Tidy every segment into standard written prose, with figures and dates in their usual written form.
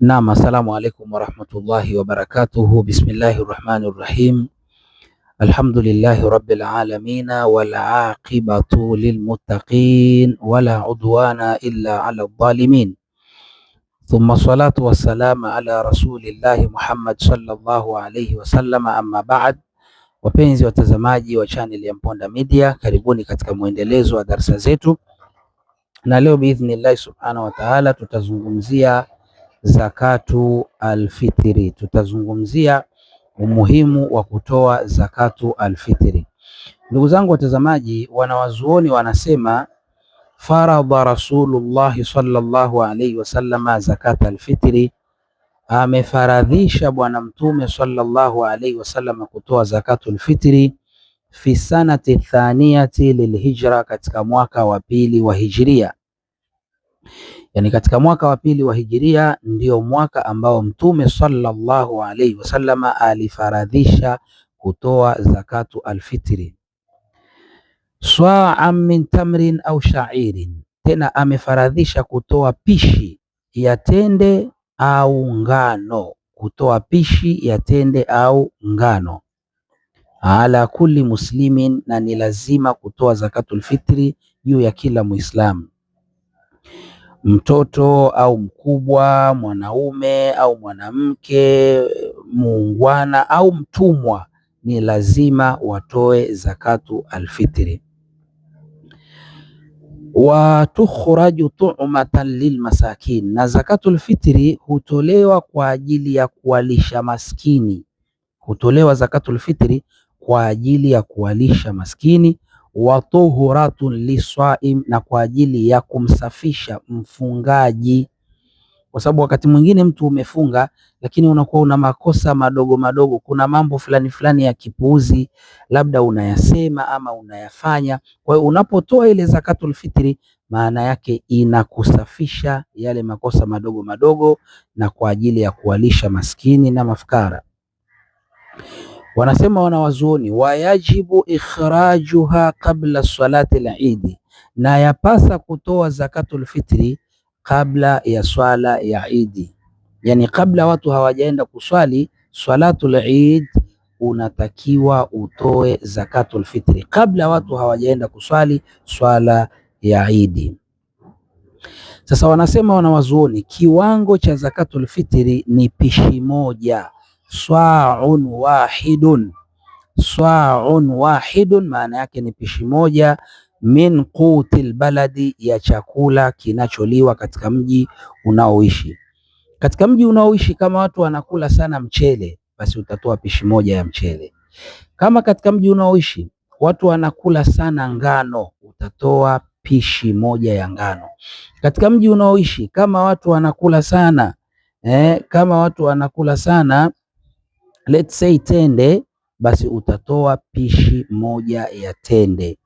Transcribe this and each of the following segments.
Naam, assalamu alaikum warahmatullahi wabarakatuhu. Bismillahir rahmanir rahim. Alhamdulillahi rabbil alamin wal aqibatu lil muttaqin wala udwana illa ala dhalimin. Thumma salatu wassalamu ala rasulillahi Muhammad sallallahu alayhi wasallam, amma ba'd. Wapenzi watazamaji wa channel ya Mponda Media, karibuni katika mwendelezo wa darasa zetu, na leo biidhnillahi subhanahu wa ta'ala tutazungumzia zakatu alfitri. Tutazungumzia umuhimu wa kutoa zakatu alfitri. Ndugu zangu watazamaji, wanawazuoni wanasema faradha Rasulullah sallallahu alaihi wasallam zakata alfitri, amefaradhisha Bwana Mtume sallallahu alaihi wasallam kutoa zakatu alfitri fi sanati thaniyati lilhijra, katika mwaka wa pili wa hijiria. Yani katika mwaka wa pili wa hijiria ndio mwaka ambao Mtume sallallahu alaihi wasallam alifaradhisha kutoa zakatu alfitri. Swa'an min tamrin au sha'irin, tena amefaradhisha kutoa pishi ya tende au ngano, kutoa pishi ya tende au ngano. Ala kulli muslimin, na ni lazima kutoa zakatu alfitri juu ya kila Muislamu, mtoto au mkubwa, mwanaume au mwanamke, muungwana au mtumwa, ni lazima watoe zakatu alfitri. Wa tukhraju tu'matan lilmasakin, na zakatu alfitri hutolewa kwa ajili ya kuwalisha maskini, hutolewa zakatu alfitri kwa ajili ya kuwalisha maskini. Wa tuhuratun liswaim, na kwa ajili ya kumsafisha mfungaji, kwa sababu wakati mwingine mtu umefunga lakini unakuwa una makosa madogo madogo, kuna mambo fulani fulani ya kipuuzi labda unayasema ama unayafanya. Kwa hiyo unapotoa ile zakatul fitri, maana yake inakusafisha yale makosa madogo madogo, na kwa ajili ya kuwalisha maskini na mafukara. Wanasema wanawazuoni, wayajibu ikhrajuha qabla salati al-Eid, na yapasa kutoa zakatul fitri kabla ya swala ya Eid. Yani kabla watu hawajaenda kuswali swalatul Eid, unatakiwa utoe zakatul fitri kabla watu hawajaenda kuswali swala ya Eid. Sasa wanasema wanawazuoni, kiwango cha zakatul fitri ni pishi moja, swa'un wahidun. Swa'un wahidun maana yake ni pishi moja, min qutil baladi, ya chakula kinacholiwa katika mji unaoishi. Katika mji unaoishi kama watu wanakula sana mchele, basi utatoa pishi moja ya mchele. Kama katika mji unaoishi watu wanakula sana ngano, utatoa pishi moja ya ngano. Katika mji unaoishi kama watu wanakula sana let's say tende, basi utatoa pishi moja ya tende.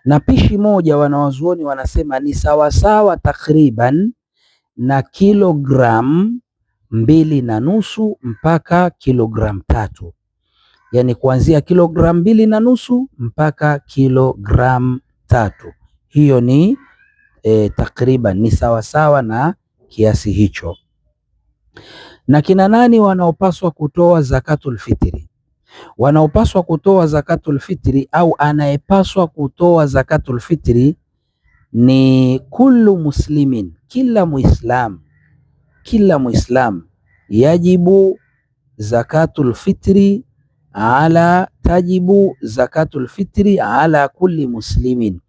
Na pishi moja wanawazuoni wanasema ni sawasawa takriban na kilogram 2.5 mpaka kilogram 3, yani kuanzia kilogram 2.5 mpaka kilogram 3. Hiyo ni takriban ni sawasawa na kiasi hicho. Na kina nani wanaopaswa kutoa zakatul fitri? Wanaopaswa kutoa zakatul fitri au anayepaswa kutoa zakatul fitri ni kullu muslimin, kila Muislam. Kila Muislam yajibu zakatul fitri tajibu zakatul fitri ala kulli muslimin,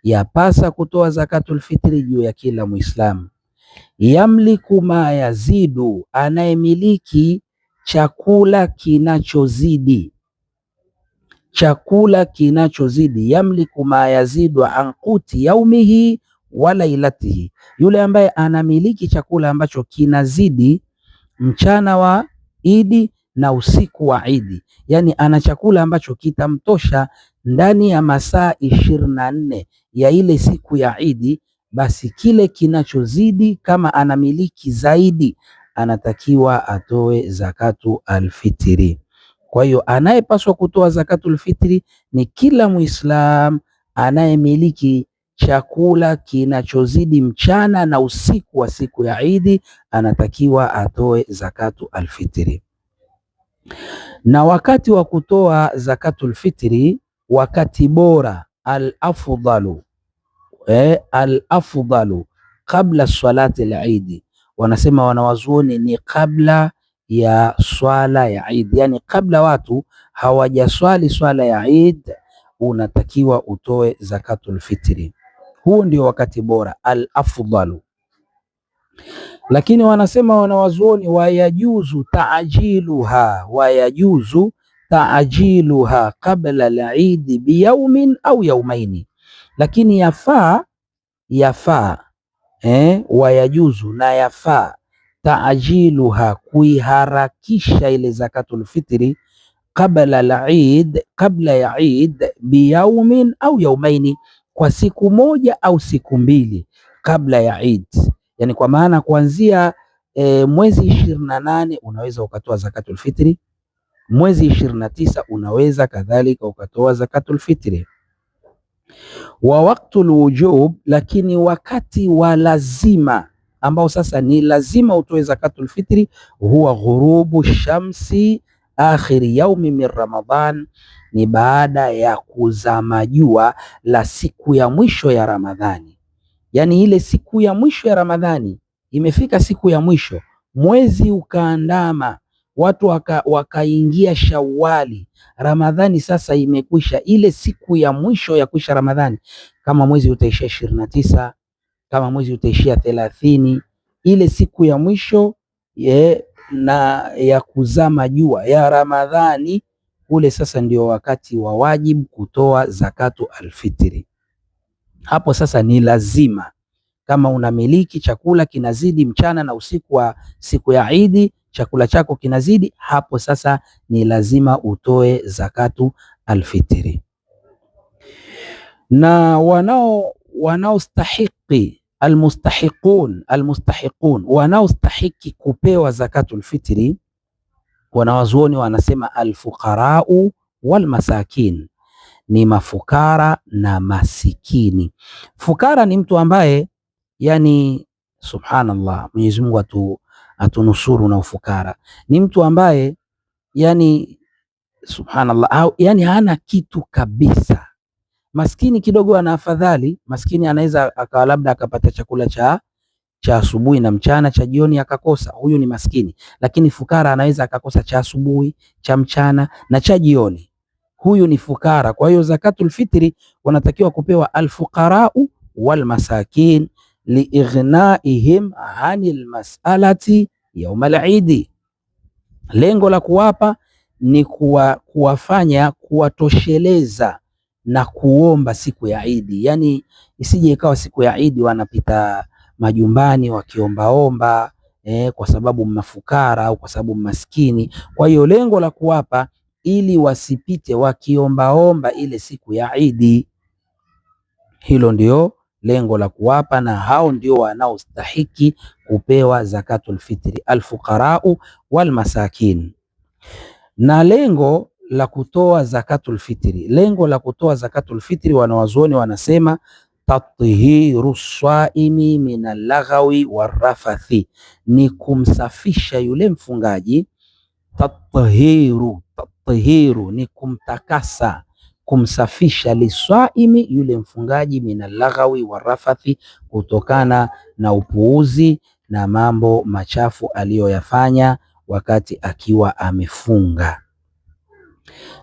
yapasa kutoa zakatul fitri juu ya kila Muislam. Yamliku ma yazidu, anayemiliki chakula kinachozidi, chakula kinachozidi. Yamliku ma yazidu an quti yaumihi wa lailatihi, yule ambaye anamiliki chakula ambacho kinazidi mchana wa Idi na usiku wa Idi, yani ana chakula ambacho kitamtosha ndani ya masaa 24 ya ile siku ya Idi, basi kile kinachozidi kama anamiliki zaidi anatakiwa atoe zakatu alfitri. Kwa hiyo anayepaswa kutoa zakatu alfitri ni kila Muislam anayemiliki chakula kinachozidi mchana na usiku wa siku ya Idi, anatakiwa atoe zakatu alfitri. Na wakati wa kutoa zakatul fitri, wakati bora al-afdalu al-afdalu kabla salati al-Eid, wanasema wanawazuoni ni kabla ya swala ya Eid, yani kabla watu hawajaswali swala ya Eid unatakiwa utoe zakatul fitri. Huu ndio wakati bora al-afdalu. Lakini wanasema wanawazuoni wayajuzu taajiluha qabla al-Eid biyaumin au yaumaini, lakini yafaa wayajuzu na yafaa taajiluha, kuiharakisha ile zakatul fitri qabla al-Eid, kabla ya Eid, biyaumin au yaumaini, kwa siku moja au siku mbili kabla ya Eid. Yani kwa maana kuanzia mwezi 28 unaweza ukatoa zakatul fitri, mwezi 29 unaweza kadhalika ukatoa zakatul fitri. Wa waqtul wujub, lakini wakati wa lazima ambao sasa ni lazima utoe zakatul fitri, huwa ghurubu shamsi akhiri yaumi min Ramadhan, ni baada ya kuzama jua la siku ya mwisho ya Ramadhani. Yani ile siku ya mwisho ya Ramadhani, imefika siku ya mwisho, mwezi ukaandama, watu wakaingia Shawali, Ramadhani sasa imekwisha, ile siku ya mwisho ya kwisha Ramadhani, kama mwezi utaishia 29, kama mwezi utaishia 30, ile siku ya mwisho na ya kuzama jua ya Ramadhani, ule sasa ndio wakati wa wajibu kutoa zakatu alfitri. Hapo sasa ni lazima, kama unamiliki chakula kinazidi mchana na usiku wa siku ya Idi, chakula chako kinazidi, hapo sasa ni lazima utoe zakatu alfitri. Na wanaostahiki almustahiqun, wanaostahiki kupewa zakatul fitri, wanawazuoni wanasema alfuqarau walmasakin, ni mafukara na masikini. Fukara ni mtu ambaye, yani subhanallah, Mwenyezi Mungu atunusuru na ufukara. Ni mtu ambaye yani subhanallah, yani hana kitu kabisa. Maskini kidogo ana afadhali, maskini anaweza akawa labda akapata chakula cha asubuhi na mchana, cha jioni akakosa, huyu ni maskini. Lakini fukara anaweza akakosa cha asubuhi, cha mchana na cha jioni, huyu ni fukara. Kwa hiyo zakatul fitri wanatakiwa kupewa alfuqarau walmasakin liighnaihim anil mas'alati yaumal Eid. Lengo la kuwapa ni kuwafanya kuwatosheleza na kuomba siku ya Idi. Yani isije ikawa siku ya Idi wanapita majumbani wakiombaomba kwa sababu mafukara au kwa sababu maskini. Kwa hiyo lengo la kuwapa ili wasipite wakiombaomba ile siku ya Idi, hilo ndio lengo la kuwapa, na hao ndio wanaostahiki kupewa zakatul fitri, alfuqarau walmasakin. Na lengo la kutoa zakatul fitri, lengo la kutoa zakatul fitri, wanawazuoni wanasema tathiru swaimi min allaghawi warafathi, ni kumsafisha yule mfungaji. Tathiru ni kumtakasa, kumsafisha, liswaimi, yule mfungaji, min allaghawi warafathi, kutokana na upuuzi na mambo machafu aliyoyafanya wakati akiwa amefunga,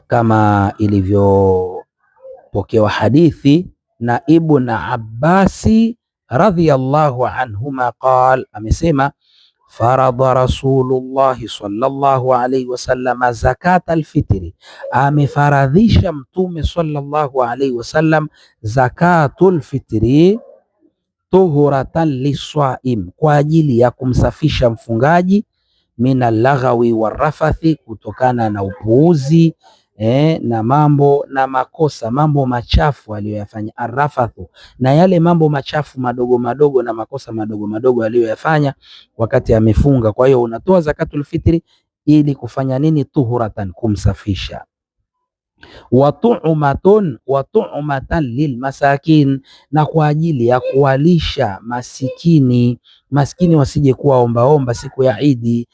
kama ilivyopokewa hadithi na Ibn Abbasi radhiyallahu anhuma qal, amesema faradha Rasulullahi sallallahu alayhi wasallam zakat alfitri, amefaradhisha Mtume sallallahu alayhi wasallam zakatul fitri, tuhuratan liswaim, kwa ajili ya kumsafisha mfungaji, min allaghawi warafathi, kutokana na upuuzi na mambo na makosa, mambo machafu aliyoyafanya. Arafathu, na yale mambo machafu madogo madogo na makosa madogo madogo aliyoyafanya wakati amefunga. Kwa hiyo unatoa zakatul fitri ili kufanya nini? Tuhuratan, kumsafisha. wa tu'matan lilmasakin, na kwa ajili ya kuwalisha masikini. Maskini wasije kuwa ombaomba siku ya Idi,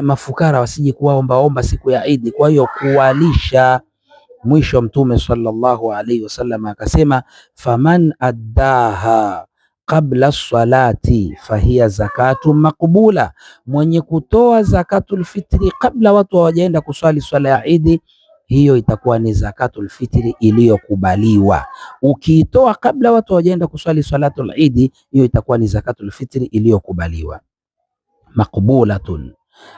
mafukara wasije kuwa ombaomba siku ya Idi, kwa hiyo kuwalisha. Mwisho Mtume sallallahu alaihi wasallam akasema, faman addaha qabla salati fahiya zakatu maqbula, mwenye kutoa zakatul fitri kabla watu hawajaenda kuswali swala ya Idi, hiyo itakuwa ni zakatul fitri iliyokubaliwa. Ukiitoa kabla watu hawajaenda kuswali salatul Idi, hiyo itakuwa ni zakatul fitri iliyokubaliwa, maqbulatun.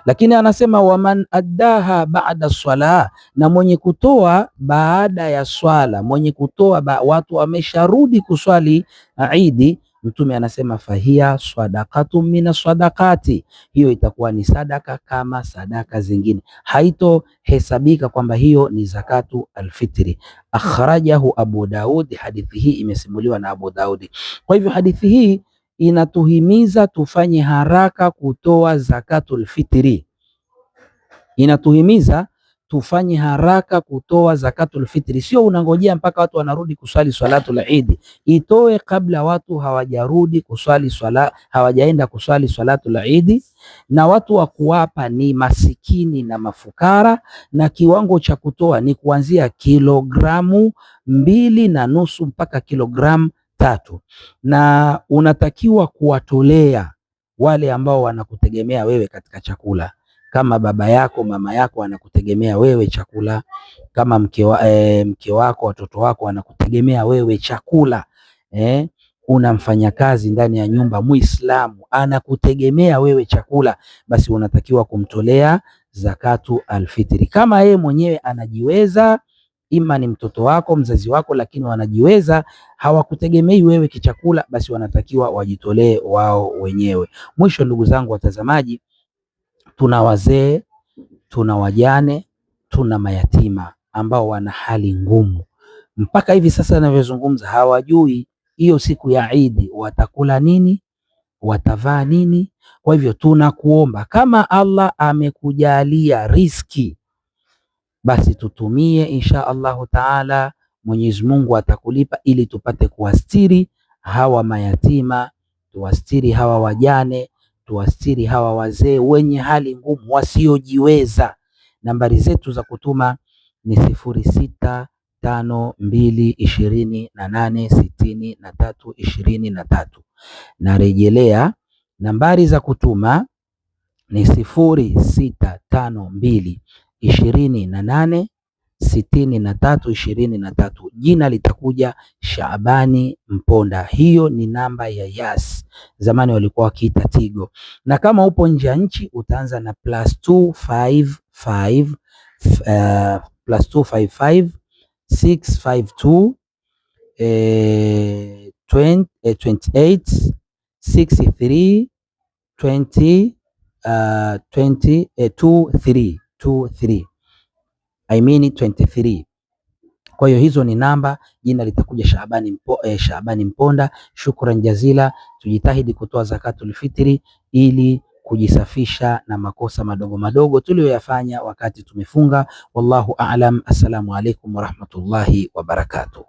Lakini anasema waman addaha ba'da swala, na mwenye kutoa baada ya swala, mwenye kutoa watu wamesharudi kuswali Idi, Mtume anasema fahia sadaqatu mina sadaqati, hiyo itakuwa ni sadaka kama sadaka zingine, haitohesabika kwamba hiyo ni zakatu alfitri. Akhrajahu Abu Daud, hadithi hii imesimuliwa na Abu Daudi. Kwa hivyo hadithi hii inatuhimiza tufanye haraka kutoa zakatul fitri, inatuhimiza tufanye haraka kutoa zakatul fitri. Sio unangojea mpaka watu wanarudi kuswali swalatul Eid, itoe kabla watu hawajarudi kuswali hawajaenda kuswali swalatul Eid. Na watu wa kuwapa ni masikini na mafukara, na kiwango cha kutoa ni kuanzia kilogramu 2.5 mpaka kilogramu 3, na unatakiwa kuwatolea wale ambao wanakutegemea wewe katika chakula, kama baba yako, mama yako wanakutegemea wewe chakula, kama mke wako, watoto wako wanakutegemea wewe chakula, una mfanyakazi ndani ya nyumba Muislamu anakutegemea wewe chakula, basi unatakiwa kumtolea zakatu alfitri. Kama yeye mwenyewe anajiweza, ima ni mtoto wako, mzazi wako, lakini wanajiweza, hawakutegemei wewe kichakula, basi wanatakiwa wajitolee wao wenyewe. Mwisho, ndugu zangu watazamaji, tuna wazee, tuna wajane, tuna mayatima ambao wana hali ngumu. Mpaka hivi sasa ninavyozungumza hawajui hiyo siku ya Idi watakula nini, watavaa nini. Kwa hivyo tunakuomba, kama Allah amekujalia riski, basi tutumie insha Allahu taala, Mwenyezi Mungu atakulipa, ili tupate kuwastiri hawa mayatima, tuwastiri hawa wajane, tuwastiri hawa wazee wenye hali ngumu wasiojiweza. Nambari zetu za kutuma ni 0652286323. Narejelea, nambari za kutuma ni 0652286323. Jina litakuja Shaabani Mponda. Hiyo ni namba ya Yas, zamani walikuwa wakiita Tigo. Na kama upo nje ya nchi utaanza na +255 652 28 63 20 23 I mean 23. Kwa hiyo hizo ni namba, jina litakuja Shaabani Mponda. Shukran jazila. Tujitahidi kutoa zakatul fitri ili kujisafisha na makosa madogo madogo tuliyoyafanya wakati tumefunga. Wallahu a'lam. Assalamu alaikum warahmatullahi wabarakatuh.